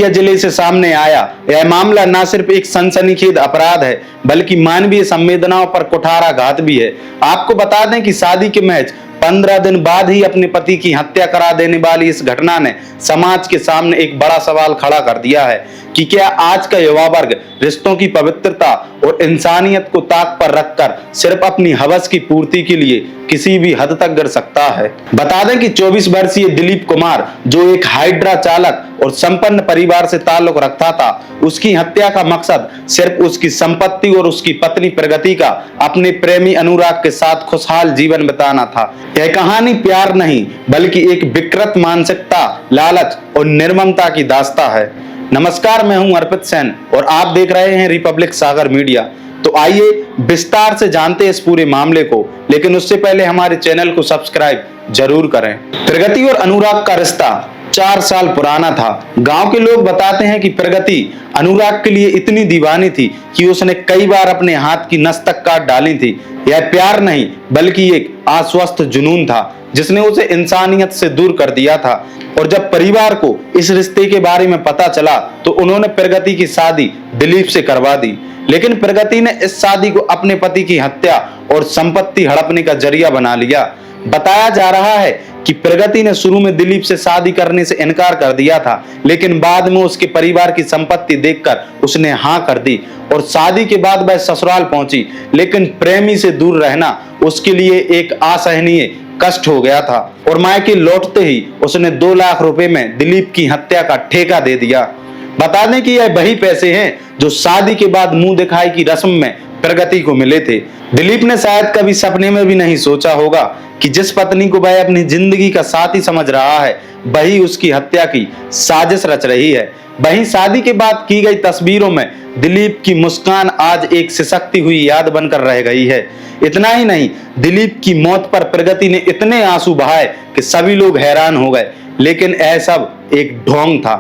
औरैया जिले से सामने आया। यह मामला न सिर्फ एक सनसनीखेज अपराध है बल्कि मानवीय संवेदनाओं पर कुठाराघात भी है। आपको बता दें कि शादी के महज 15 दिन बाद ही अपने पति की हत्या करा देने वाली इस घटना ने समाज के सामने एक बड़ा सवाल खड़ा कर दिया है कि क्या आज का युवा वर्ग रिश्तों की पवित्रता और इंसानियत को ताक पर रखकर सिर्फ अपनी हवस की पूर्ति के लिए किसी भी हद तक गिर सकता है। बता दें कि 24 वर्षीय दिलीप कुमार, जो एक हाइड्रा चालक और संपन्न परिवार से ताल्लुक रखता था, उसकी हत्या का मकसद सिर्फ उसकी संपत्ति और उसकी पत्नी प्रगति का अपने प्रेमी अनुराग के साथ खुशहाल जीवन बिताना था। यह कहानी प्यार नहीं बल्कि एक विकृत मानसिकता, लालच और निर्ममता की दास्तां है। नमस्कार, मैं हूं अर्पित सेन और आप देख रहे हैं रिपब्लिक सागर मीडिया। तो आइए विस्तार से जानते हैं इस पूरे मामले को, लेकिन उससे पहले हमारे चैनल को सब्सक्राइब जरूर करें। प्रगति और अनुराग का रिश्ता 4 साल पुराना था। गांव के लोग बताते हैं कि प्रगति अनुराग के लिए इतनी दीवानी थी कि उसने कई बार अपने हाथ की नस तक काट डाली थी। यह प्यार नहीं बल्कि एक आश्वस्त जुनून था जिसने उसे इंसानियत से दूर कर दिया था। और जब परिवार को इस रिश्ते के बारे में पता चला तो उन्होंने प्रगति की शादी दिलीप से करवा दी। लेकिन प्रगति ने इस शादी को अपने पति की हत्या और संपत्ति हड़पने का जरिया बना लिया। बताया जा रहा है कि प्रगति ने शुरू में दिलीप से शादी करने से इनकार कर दिया था, लेकिन बाद में उसके परिवार की संपत्ति देखकर उसने हाँ कर दी और शादी के बाद वह ससुराल पहुंची। लेकिन प्रेमी से दूर रहना उसके लिए एक असहनीय कष्ट हो गया था और मायके लौटते ही उसने 2 लाख रुपए में दिलीप की हत्या का ठेका दे दिया। बता दें कि यह वही पैसे हैं जो शादी के बाद मुंह दिखाई की रस्म में प्रगति को मिले थे। दिलीप ने शायद कभी सपने में भी नहीं सोचा होगा कि जिस पत्नी को वह अपनी जिंदगी का साथी समझ रहा है वही उसकी हत्या की साजिश रच रही है। वहीं शादी के बाद की गई तस्वीरों में दिलीप की मुस्कान आज एक सिसकती हुई याद बनकर रह गई है। इतना ही नहीं, दिलीप की मौत पर प्रगति ने इतने आंसू बहाए कि सभी लोग हैरान हो गए, लेकिन यह सब एक ढोंग था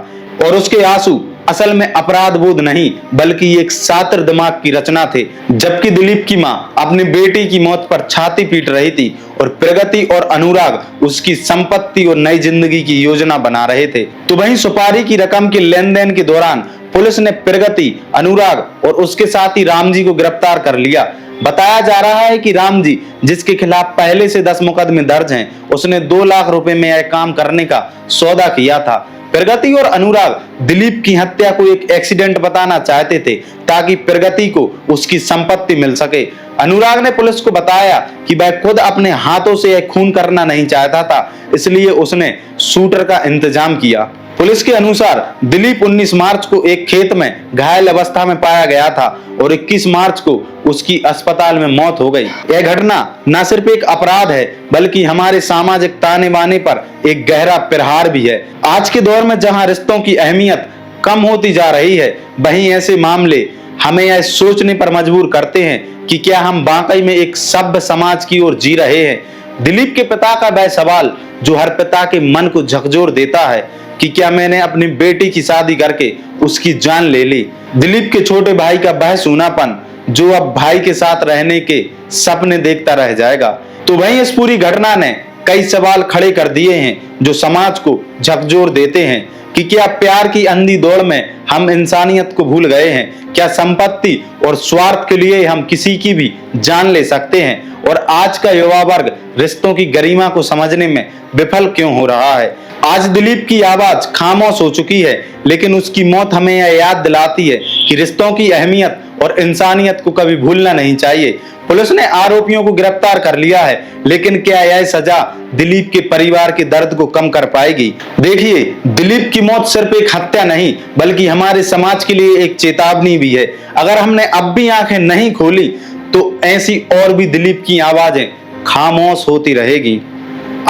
और उसके आंसू असल में अपराध बोध नहीं बल्कि एक शातिर दिमाग की रचना थे। जबकि दिलीप की मां अपने बेटे की मौत पर छाती पीट रही थी और प्रगति और अनुराग उसकी संपत्ति और नई जिंदगी की योजना बना रहे थे, तो वहीं सुपारी की रकम के लेन देन के दौरान पुलिस ने प्रगति, अनुराग और उसके साथी रामजी को गिरफ्तार कर लिया। बताया जा रहा है कि रामजी, जिसके खिलाफ पहले से 10 मुकदमे दर्ज हैं, उसने 2 लाख रुपए में यह काम करने का सौदा किया था। प्रगति और अनुराग दिलीप की हत्या को एक एक्सीडेंट बताना चाहते थे ताकि प्रगति को उसकी संपत्ति मिल सके। अनुराग ने पुलिस को बताया कि वह खुद अपने हाथों से यह खून करना नहीं चाहता था, इसलिए उसने शूटर का इंतजाम किया। पुलिस के अनुसार दिलीप 19 मार्च को एक खेत में घायल अवस्था में पाया गया था और 21 मार्च को उसकी अस्पताल में मौत हो गई। यह घटना न सिर्फ एक अपराध है बल्कि हमारे सामाजिक ताने बाने पर एक गहरा प्रहार भी है। आज के दौर में जहां रिश्तों की अहमियत कम होती जा रही है, वहीं ऐसे मामले हमें यह सोचने पर मजबूर करते हैं कि क्या हम वाकई में एक सभ्य समाज की ओर जी रहे हैं। दिलीप के पिता का वह सवाल जो हर पिता के मन को झकझोर देता है कि क्या मैंने अपनी बेटी की शादी करके उसकी जान ले ली। दिलीप के छोटे भाई का वह सूनापन जो अब भाई के साथ रहने के सपने देखता रह जाएगा। तो वहीं इस पूरी घटना ने कई सवाल खड़े कर दिए हैं जो समाज को झकझोर देते हैं कि क्या प्यार की अंधी दौड़ में हम इंसानियत को भूल गए हैं। क्या संपत्ति और स्वार्थ के लिए हम किसी की भी जान ले सकते हैं। और आज का युवा वर्ग रिश्तों की गरिमा को समझने में विफल क्यों हो रहा है। आज दिलीप की आवाज खामोश हो चुकी है, लेकिन उसकी मौत हमें यह याद दिलाती है कि रिश्तों की अहमियत और इंसानियत को कभी भूलना नहीं चाहिए। पुलिस ने आरोपियों को गिरफ्तार कर लिया है, लेकिन क्या यह सजा दिलीप के परिवार के दर्द को कम कर पाएगी। देखिए, दिलीप की मौत सिर्फ एक हत्या नहीं बल्कि हमारे समाज के लिए एक चेतावनी भी है। अगर हमने अब भी आंखें नहीं खोली तो ऐसी और भी दिलीप की आवाजें खामोश होती रहेगी।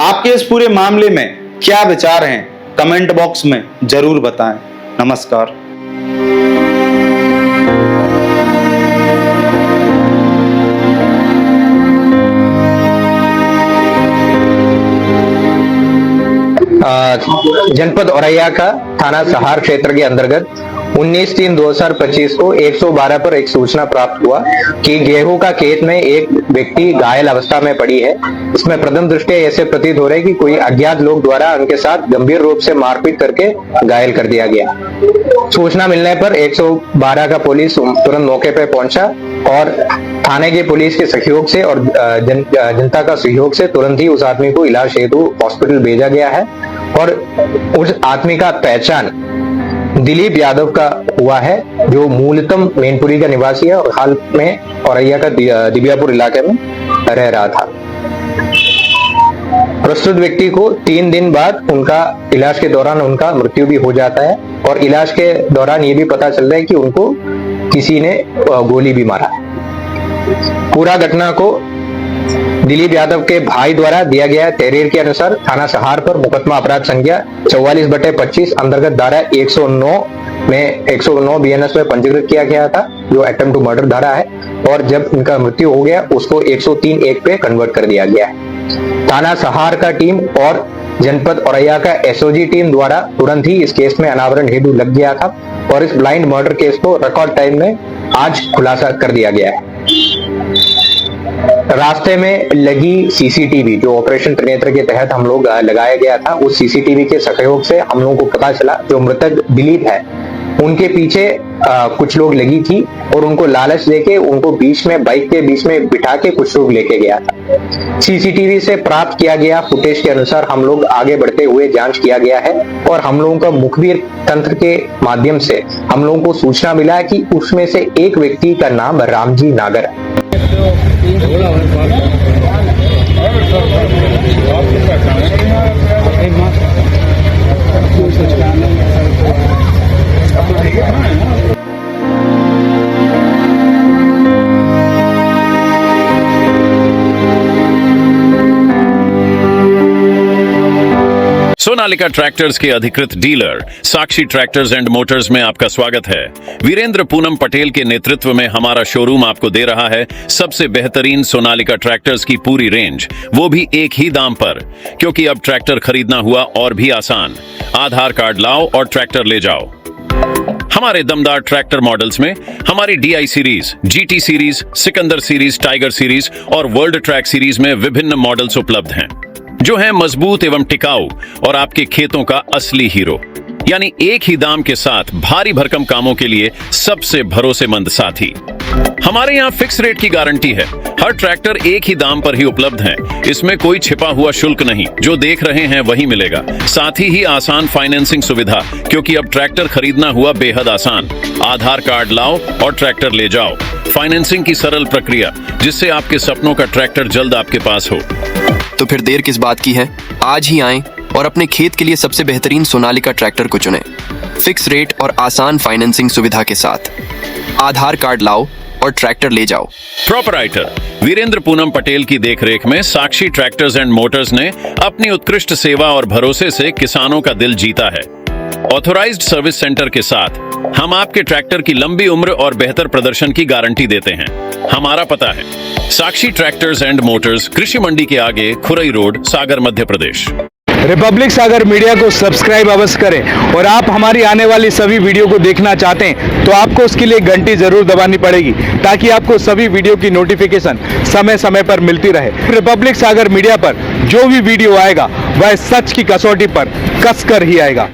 आपके इस पूरे मामले में क्या विचार हैं, कमेंट बॉक्स में जरूर बताएं। नमस्कार। जनपद औरैया का थाना सहार क्षेत्र के अंतर्गत 19/3/2025 को 112 पर एक सूचना प्राप्त हुआ कि गेहूं का खेत में एक व्यक्ति घायल अवस्था में पड़ी है। इसमें प्रथम दृष्टया ऐसे प्रतीत हो रहा है कि कोई अज्ञात लोग द्वारा उनके साथ गंभीर रूप से मारपीट करके घायल कर दिया गया। सूचना मिलने पर 112 का पुलिस तुरंत मौके पर पहुंचा और थाने के पुलिस के सहयोग से और जनता का सहयोग से तुरंत ही उस आदमी को इलाज हेतु हॉस्पिटल भेजा गया है और उस आदमी का पहचान दिलीप यादव का हुआ है, जो मूलतम मैनपुरी का निवासी है और हाल में औरैया का दिबियापुर इलाके में रह रहा था। प्रस्तुत व्यक्ति को 3 दिन बाद उनका इलाज के दौरान उनका मृत्यु भी हो जाता है और इलाज के दौरान ये भी पता चल रहा है कि उनको किसी ने गोली भी मारा। पूरा घटना को दिलीप यादव के भाई द्वारा दिया गया तहरीर के अनुसार थाना सहार पर मुकदमा अपराध संख्या 44/25 अंतर्गत धारा 109 BNS में पंजीकृत किया गया था, जो अटेम्प्ट टू मर्डर धारा है, और जब उनका मृत्यु हो गया उसको 103(1) पे कन्वर्ट कर दिया गया है। थाना सहार का टीम और जनपद औरैया का SOG टीम द्वारा तुरंत ही इस केस में अनावरण हेतु लग गया था और इस ब्लाइंड मर्डर केस को रिकॉर्ड टाइम में आज खुलासा कर दिया गया है। रास्ते में लगी CCTV जो ऑपरेशन त्रिनेत्र के तहत हम लोग लगाया गया था, उस CCTV के सहयोग से हम लोगों को पता चला जो मृतक दिलीप है उनके पीछे कुछ लोग लगी थी और उनको लालच देके उनको बीच में बाइक के बीच में बिठा के कुछ लोग लेके गया था। CCTV से प्राप्त किया गया फुटेज के अनुसार हम लोग आगे बढ़ते हुए जांच किया गया है और हम लोगों का मुखबिर तंत्र के माध्यम से हम लोगों को सूचना मिला है कि उसमें से एक व्यक्ति का नाम रामजी नागर है। सोनालिका ट्रैक्टर्स के अधिकृत dealer Sakshi tractors and Motors में आपका स्वागत है। वीरेंद्र पूनम पटेल के नेतृत्व में हमारा शोरूम आपको दे रहा है सबसे बेहतरीन सोनालिका ट्रैक्टर्स की पूरी रेंज, वो भी एक ही दाम पर, क्योंकि अब ट्रैक्टर खरीदना हुआ और भी आसान। आधार कार्ड लाओ और ट्रैक्टर ले जाओ। हमारे दमदार ट्रैक्टर मॉडल्स में हमारी DI series, GT series, Sikandar series, tiger series और वर्ल्ड ट्रैक सीरीज में विभिन्न मॉडल्स उपलब्ध हैं, जो हैं मजबूत एवं टिकाऊ और आपके खेतों का असली हीरो। यानी एक ही दाम के साथ भारी भरकम कामों के लिए सबसे भरोसेमंद साथी। हमारे यहाँ फिक्स रेट की गारंटी है। हर ट्रैक्टर एक ही दाम पर ही उपलब्ध है, इसमें कोई छिपा हुआ शुल्क नहीं, जो देख रहे हैं वही मिलेगा। साथ ही आसान फाइनेंसिंग सुविधा, क्योंकि अब ट्रैक्टर खरीदना हुआ बेहद आसान। आधार कार्ड लाओ और ट्रैक्टर ले जाओ। फाइनेंसिंग की सरल प्रक्रिया, जिससे आपके सपनों का ट्रैक्टर जल्द आपके पास हो। तो फिर देर किस बात की है? आज ही आएं और अपने खेत के लिए सबसे बेहतरीन सोनालिका ट्रैक्टर को चुनें, फिक्स रेट और आसान फाइनेंसिंग सुविधा के साथ। आधार कार्ड लाओ और ट्रैक्टर ले जाओ। प्रोपराइटर वीरेंद्र पूनम पटेल की देखरेख में साक्षी ट्रैक्टर्स एंड मोटर्स ने अपनी उत्कृष्ट सेवा और भरोसे से किसानों का दिल जीता है। ऑथोराइज्ड सर्विस सेंटर के साथ हम आपके ट्रैक्टर की लंबी उम्र और बेहतर प्रदर्शन की गारंटी देते हैं। हमारा पता है साक्षी ट्रैक्टर्स एंड मोटर्स, कृषि मंडी के आगे, खुरई रोड, सागर, मध्य प्रदेश। रिपब्लिक सागर मीडिया को सब्सक्राइब अवश्य करें और आप हमारी आने वाली सभी वीडियो को देखना चाहते हैं तो आपको उसके लिए घंटी जरूर दबानी पड़ेगी, ताकि आपको सभी वीडियो की नोटिफिकेशन समय समय पर मिलती रहे। रिपब्लिक सागर मीडिया पर जो भी वीडियो आएगा वह सच की कसौटी पर कसकर ही आएगा।